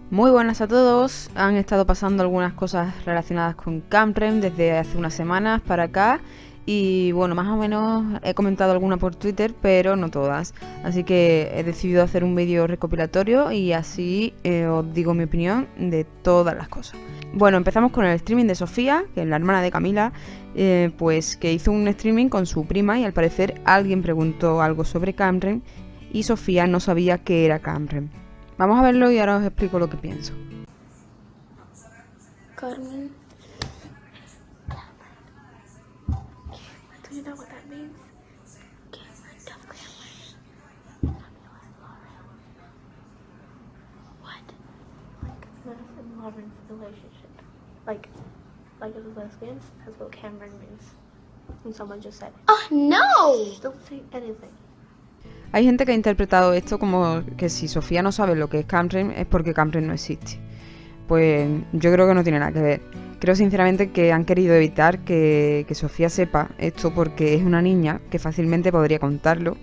Muy buenas a todos. Han estado pasando algunas cosas relacionadas con Camprem desde hace unas semanas para acá. Y bueno, más o menos he comentado alguna por Twitter, pero no todas. Así que he decidido hacer un vídeo recopilatorio y así os digo mi opinión de todas las cosas. Bueno, empezamos con el streaming de Sofía, que es la hermana de Camila, pues que hizo un streaming con su prima y al parecer alguien preguntó algo sobre Camprem y Sofía no sabía qué era Camprem. Vamos a verlo y ahora os explico lo que pienso. Carmen. Do you know what that means? What? Like Cameron and Lauren's relationship. Like as lesbians, that's what Cameron means. And someone just said, "Oh no!" Don't say anything. Hay gente que ha interpretado esto como que si Sofía no sabe lo que es Camprem es porque Camprem no existe. Pues yo creo que no tiene nada que ver. Creo sinceramente que han querido evitar que Sofía sepa esto porque es una niña que fácilmente podría contarlo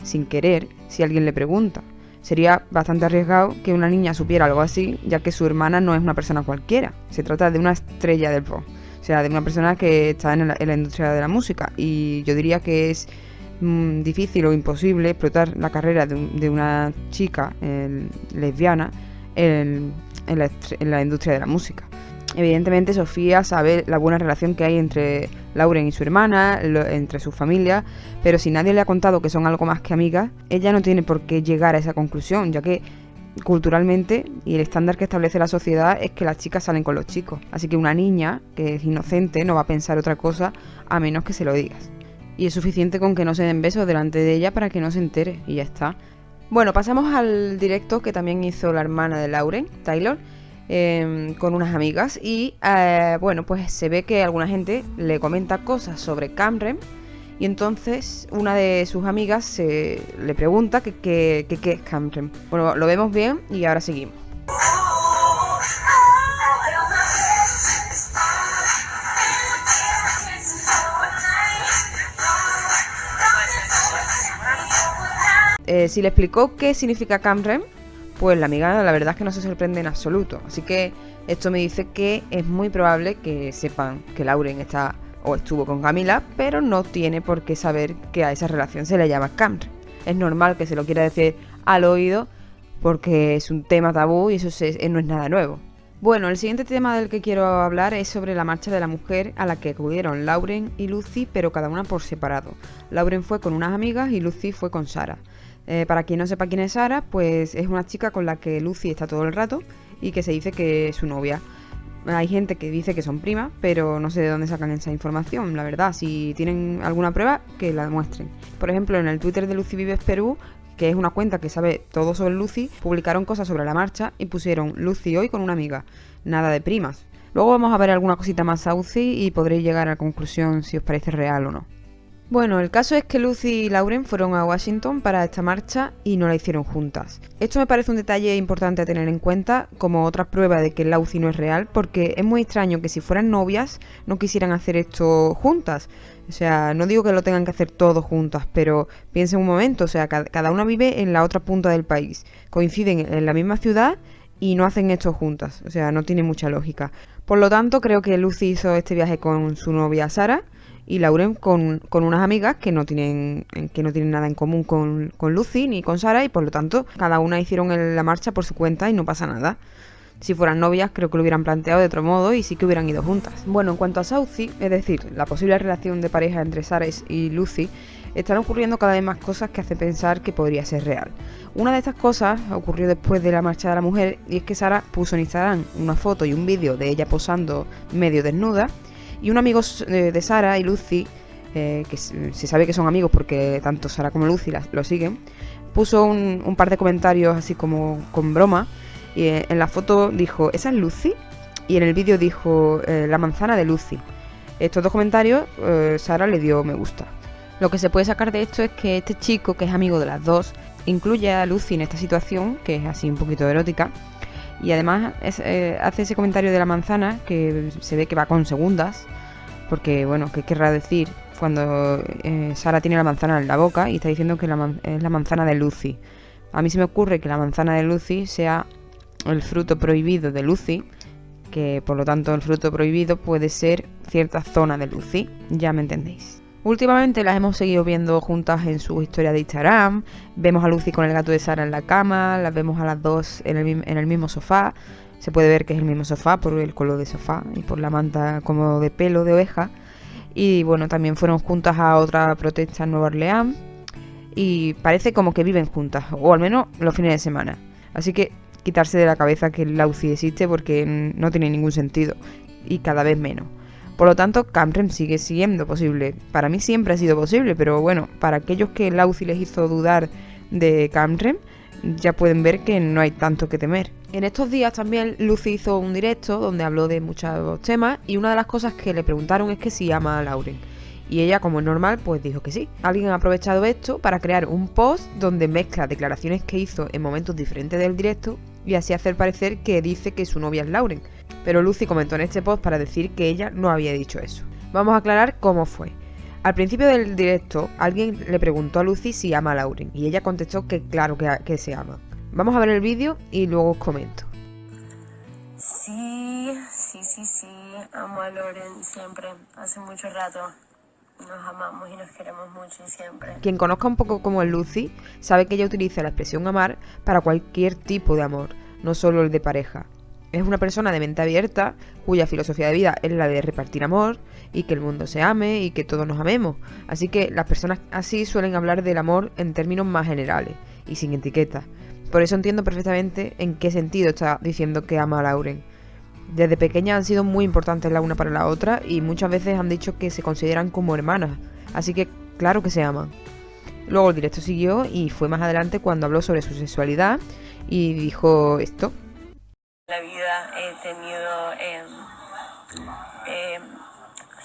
sin querer si alguien le pregunta. Sería bastante arriesgado que una niña supiera algo así, ya que su hermana no es una persona cualquiera. Se trata de una estrella del pop. O sea, de una persona que está en la industria de la música. Y yo diría que es difícil o imposible explotar la carrera de una chica lesbiana en la industria de la música. Evidentemente Sofía sabe la buena relación que hay entre Lauren y su hermana, entre sus familias, pero si nadie le ha contado que son algo más que amigas, ella no tiene por qué llegar a esa conclusión, ya que culturalmente y el estándar que establece la sociedad es que las chicas salen con los chicos. Así que una niña que es inocente no va a pensar otra cosa a menos que se lo digas. Y es suficiente con que no se den besos delante de ella para que no se entere y ya está. Bueno, pasamos al directo que también hizo la hermana de Lauren, Taylor, con unas amigas y bueno, pues se ve que alguna gente le comenta cosas sobre Camprem y entonces una de sus amigas le pregunta qué es Camprem. Bueno, lo vemos bien y ahora seguimos. Si le explicó qué significa Camprem, pues la amiga la verdad es que no se sorprende en absoluto. Así que esto me dice que es muy probable que sepan que Lauren está o estuvo con Camila, pero no tiene por qué saber que a esa relación se le llama Camprem. Es normal que se lo quiera decir al oído porque es un tema tabú y eso no es nada nuevo. Bueno, el siguiente tema del que quiero hablar es sobre la marcha de la mujer a la que acudieron Lauren y Lucy, pero cada una por separado. Lauren fue con unas amigas y Lucy fue con Sara. Para quien no sepa quién es Sara, pues es una chica con la que Lucy está todo el rato y que se dice que es su novia. Hay gente que dice que son primas, pero no sé de dónde sacan esa información, la verdad. Si tienen alguna prueba, que la demuestren. Por ejemplo, en el Twitter de Lucy Vives Perú, que es una cuenta que sabe todo sobre Lucy, publicaron cosas sobre la marcha y pusieron Lucy hoy con una amiga. Nada de primas. Luego vamos a ver alguna cosita más saucy y podréis llegar a la conclusión si os parece real o no. Bueno, el caso es que Lucy y Lauren fueron a Washington para esta marcha y no la hicieron juntas. Esto me parece un detalle importante a tener en cuenta como otra prueba de que Lucy no es real, porque es muy extraño que si fueran novias no quisieran hacer esto juntas. O sea, no digo que lo tengan que hacer todos juntas, pero piensen un momento, o sea, cada una vive en la otra punta del país, coinciden en la misma ciudad y no hacen esto juntas. O sea, no tiene mucha lógica. Por lo tanto, creo que Lucy hizo este viaje con su novia Sara y Lauren con unas amigas que no tienen nada en común con Lucy ni con Sara y por lo tanto cada una hicieron la marcha por su cuenta y no pasa nada. Si fueran novias creo que lo hubieran planteado de otro modo y sí que hubieran ido juntas. Bueno, en cuanto a Saucy, es decir, la posible relación de pareja entre Sara y Lucy, están ocurriendo cada vez más cosas que hacen pensar que podría ser real. Una de estas cosas ocurrió después de la marcha de la mujer y es que Sara puso en Instagram una foto y un vídeo de ella posando medio desnuda. Y un amigo de Sara y Lucy, que se sabe que son amigos porque tanto Sara como Lucy lo siguen, puso un par de comentarios así como con broma. Y en la foto dijo, ¿esa es Lucy? Y en el vídeo dijo, la manzana de Lucy. Estos dos comentarios, Sara le dio me gusta. Lo que se puede sacar de esto es que este chico, que es amigo de las dos, incluye a Lucy en esta situación, que es así un poquito erótica. Y además hace ese comentario de la manzana que se ve que va con segundas, porque bueno, ¿qué querrá decir cuando Sara tiene la manzana en la boca y está diciendo que es la manzana de Lucy? A mí se me ocurre que la manzana de Lucy sea el fruto prohibido de Lucy, que por lo tanto el fruto prohibido puede ser cierta zona de Lucy, ya me entendéis. Últimamente las hemos seguido viendo juntas en su historia de Instagram, vemos a Lucy con el gato de Sara en la cama, las vemos a las dos en el mismo sofá, se puede ver que es el mismo sofá por el color de sofá y por la manta como de pelo de oveja. Y bueno, también fueron juntas a otra protesta en Nueva Orleans y parece como que viven juntas, o al menos los fines de semana. Así que quitarse de la cabeza que la UCI existe porque no tiene ningún sentido y cada vez menos. Por lo tanto, Camrem sigue siendo posible. Para mí siempre ha sido posible, pero bueno, para aquellos que la UCI les hizo dudar de Camrem, ya pueden ver que no hay tanto que temer. En estos días también Lucy hizo un directo donde habló de muchos temas y una de las cosas que le preguntaron es que si ama a Lauren. Y ella, como es normal, pues dijo que sí. Alguien ha aprovechado esto para crear un post donde mezcla declaraciones que hizo en momentos diferentes del directo y así hacer parecer que dice que su novia es Lauren. Pero Lucy comentó en este post para decir que ella no había dicho eso. Vamos a aclarar cómo fue. Al principio del directo, alguien le preguntó a Lucy si ama a Lauren y ella contestó que claro que se ama. Vamos a ver el vídeo y luego os comento. Sí, amo a Lauren siempre, hace mucho rato. Nos amamos y nos queremos mucho y siempre. Quien conozca un poco cómo es Lucy, sabe que ella utiliza la expresión amar para cualquier tipo de amor, no solo el de pareja. Es una persona de mente abierta, cuya filosofía de vida es la de repartir amor y que el mundo se ame y que todos nos amemos. Así que las personas así suelen hablar del amor en términos más generales y sin etiquetas. Por eso entiendo perfectamente en qué sentido está diciendo que ama a Lauren. Desde pequeñas han sido muy importantes la una para la otra y muchas veces han dicho que se consideran como hermanas, así que claro que se aman. Luego el directo siguió y fue más adelante cuando habló sobre su sexualidad y dijo esto. En la vida he tenido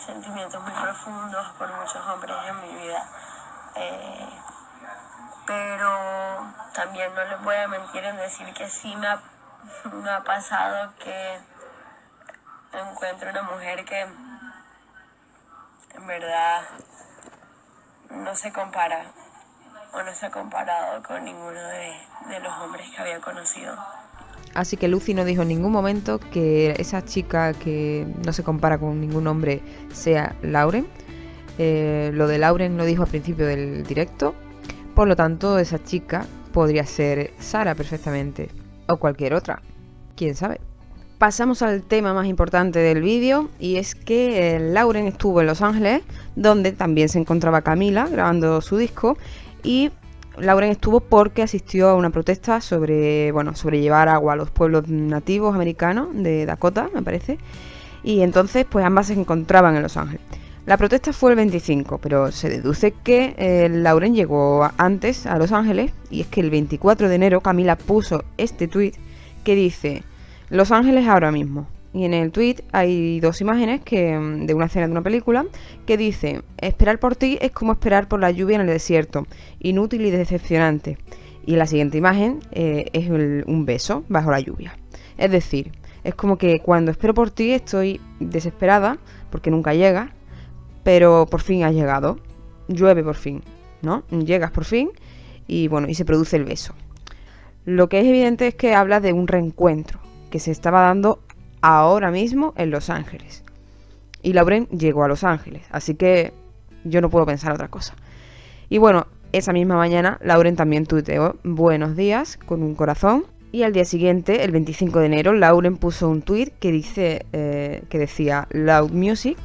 sentimientos muy profundos por muchos hombres en mi vida, pero también no les voy a mentir en decir que sí me ha pasado que encuentro una mujer que en verdad no se compara o no se ha comparado con ninguno de los hombres que había conocido. Así que Lucy no dijo en ningún momento que esa chica que no se compara con ningún hombre sea Lauren. Lo de Lauren lo dijo al principio del directo. Por lo tanto, esa chica podría ser Sara perfectamente. O cualquier otra. ¿Quién sabe? Pasamos al tema más importante del vídeo. Y es que Lauren estuvo en Los Ángeles, donde también se encontraba Camila grabando su disco. Y Lauren estuvo porque asistió a una protesta sobre llevar agua a los pueblos nativos americanos de Dakota, me parece. Y entonces, pues ambas se encontraban en Los Ángeles. La protesta fue el 25, pero se deduce que Lauren llegó antes a Los Ángeles. Y es que el 24 de enero Camila puso este tweet que dice: Los Ángeles ahora mismo. Y en el tweet hay dos imágenes de una escena de una película que dice: esperar por ti es como esperar por la lluvia en el desierto, inútil y decepcionante. Y en la siguiente imagen es un beso bajo la lluvia. Es decir, es como que cuando espero por ti estoy desesperada porque nunca llegas, pero por fin has llegado. Llueve por fin, ¿no? Llegas por fin y bueno, y se produce el beso. Lo que es evidente es que habla de un reencuentro que se estaba dando ahora mismo en Los Ángeles. Y Lauren llegó a Los Ángeles, así que yo no puedo pensar otra cosa. Y bueno, esa misma mañana Lauren también tuiteó buenos días con un corazón. Y al día siguiente, el 25 de enero, Lauren puso un tweet que decía Loud Music,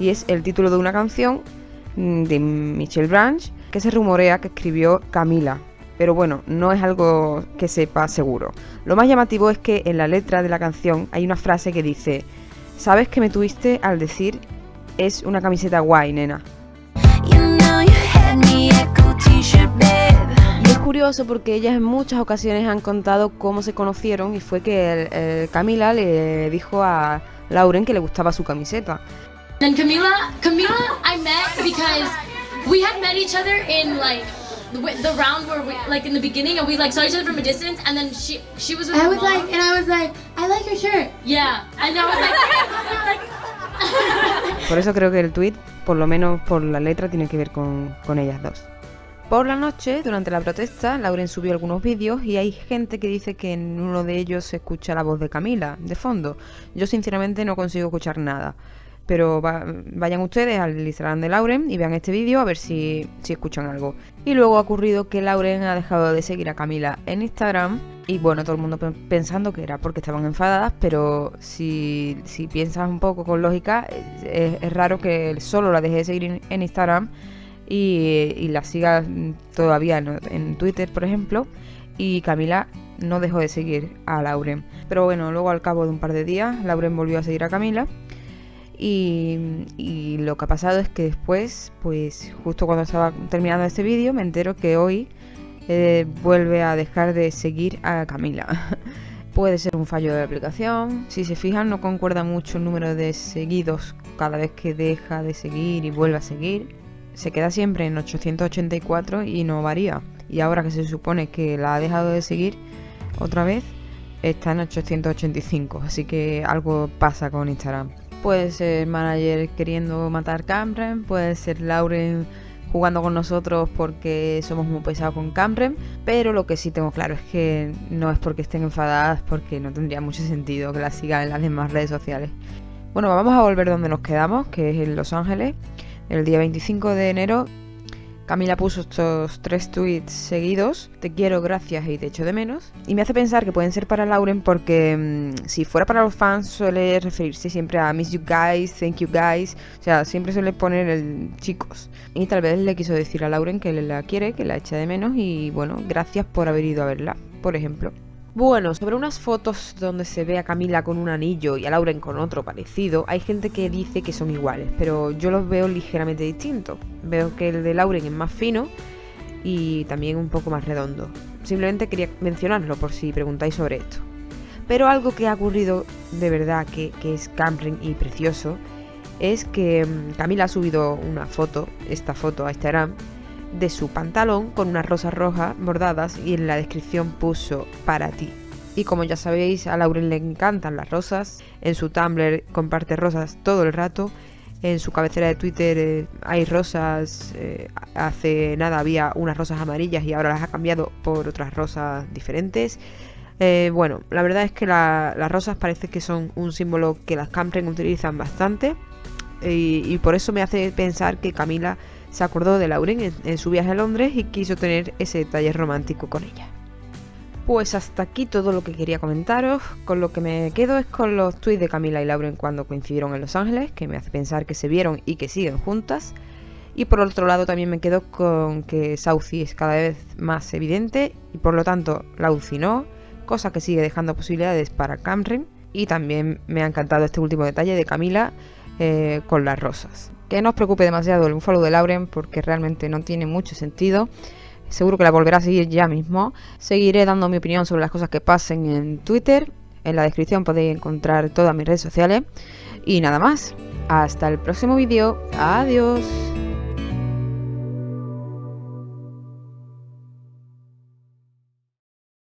y es el título de una canción de Michelle Branch que se rumorea que escribió Camila. Pero bueno, no es algo que sepa seguro. Lo más llamativo es que en la letra de la canción hay una frase que dice: ¿sabes que me tuviste al decir es una camiseta guay, nena? Y es curioso porque ellas en muchas ocasiones han contado cómo se conocieron y fue que Camila le dijo a Lauren que le gustaba su camiseta. And Camila I met because we had met each other in like the round where we like in the beginning and we like saw each other from a distance and then she was with I her was mom. like, and I was like, I like your shirt. Yeah, and I was like Por eso creo que el tweet, por lo menos por la letra, tiene que ver con ellas dos. Por la noche, durante la protesta, Lauren subió algunos vídeos y hay gente que dice que en uno de ellos se escucha la voz de Camila, de fondo. Yo sinceramente no consigo escuchar nada. Pero vayan ustedes al Instagram de Lauren y vean este vídeo a ver si escuchan algo. Y luego ha ocurrido que Lauren ha dejado de seguir a Camila en Instagram. Y bueno, todo el mundo pensando que era porque estaban enfadadas, pero si piensas un poco con lógica, es raro que solo la deje de seguir en Instagram y la siga todavía en Twitter, por ejemplo. Y Camila no dejó de seguir a Lauren. Pero bueno, luego al cabo de un par de días, Lauren volvió a seguir a Camila. Y lo que ha pasado es que después, pues justo cuando estaba terminando este vídeo, me entero que hoy vuelve a dejar de seguir a Camila. Puede ser un fallo de la aplicación. Si se fijan, no concuerda mucho el número de seguidos cada vez que deja de seguir y vuelve a seguir. Se queda siempre en 884 y no varía. Y ahora que se supone que la ha dejado de seguir otra vez, está en 885. Así que algo pasa con Instagram. Puede ser manager queriendo matar Camren, puede ser Lauren jugando con nosotros porque somos muy pesados con Camren, pero lo que sí tengo claro es que no es porque estén enfadadas, porque no tendría mucho sentido que las sigan en las demás redes sociales. Bueno, vamos a volver donde nos quedamos, que es en Los Ángeles, el día 25 de enero. Camila puso estos 3 tweets seguidos: te quiero, gracias y te echo de menos. Y me hace pensar que pueden ser para Lauren porque si fuera para los fans suele referirse siempre a miss you guys, thank you guys. O sea, siempre suele poner el chicos. Y tal vez le quiso decir a Lauren que la quiere, que la echa de menos y bueno, gracias por haber ido a verla, por ejemplo. Bueno, sobre unas fotos donde se ve a Camila con un anillo y a Lauren con otro parecido, hay gente que dice que son iguales, pero yo los veo ligeramente distintos. Veo que el de Lauren es más fino y también un poco más redondo. Simplemente quería mencionarlo por si preguntáis sobre esto. Pero algo que ha ocurrido de verdad que es Camren y precioso, es que Camila ha subido una foto, esta foto a Instagram, de su pantalón con unas rosas rojas bordadas y en la descripción puso para ti. Y como ya sabéis, a Lauren le encantan las rosas, en su Tumblr comparte rosas todo el rato, en su cabecera de Twitter hay rosas, hace nada había unas rosas amarillas y ahora las ha cambiado por otras rosas diferentes. Bueno, la verdad es que las rosas parece que son un símbolo que las Camren utilizan bastante y por eso me hace pensar que Camila se acordó de Lauren en su viaje a Londres y quiso tener ese detalle romántico con ella. Pues hasta aquí todo lo que quería comentaros. Con lo que me quedo es con los tweets de Camila y Lauren cuando coincidieron en Los Ángeles, que me hace pensar que se vieron y que siguen juntas. Y por otro lado también me quedo con que Southie es cada vez más evidente y por lo tanto Laucie no, cosa que sigue dejando posibilidades para Camren. Y también me ha encantado este último detalle de Camila con las rosas. Que no os preocupe demasiado el unfollow de Lauren porque realmente no tiene mucho sentido. Seguro que la volverá a seguir ya mismo. Seguiré dando mi opinión sobre las cosas que pasen en Twitter. En la descripción podéis encontrar todas mis redes sociales. Y nada más. Hasta el próximo vídeo. Adiós.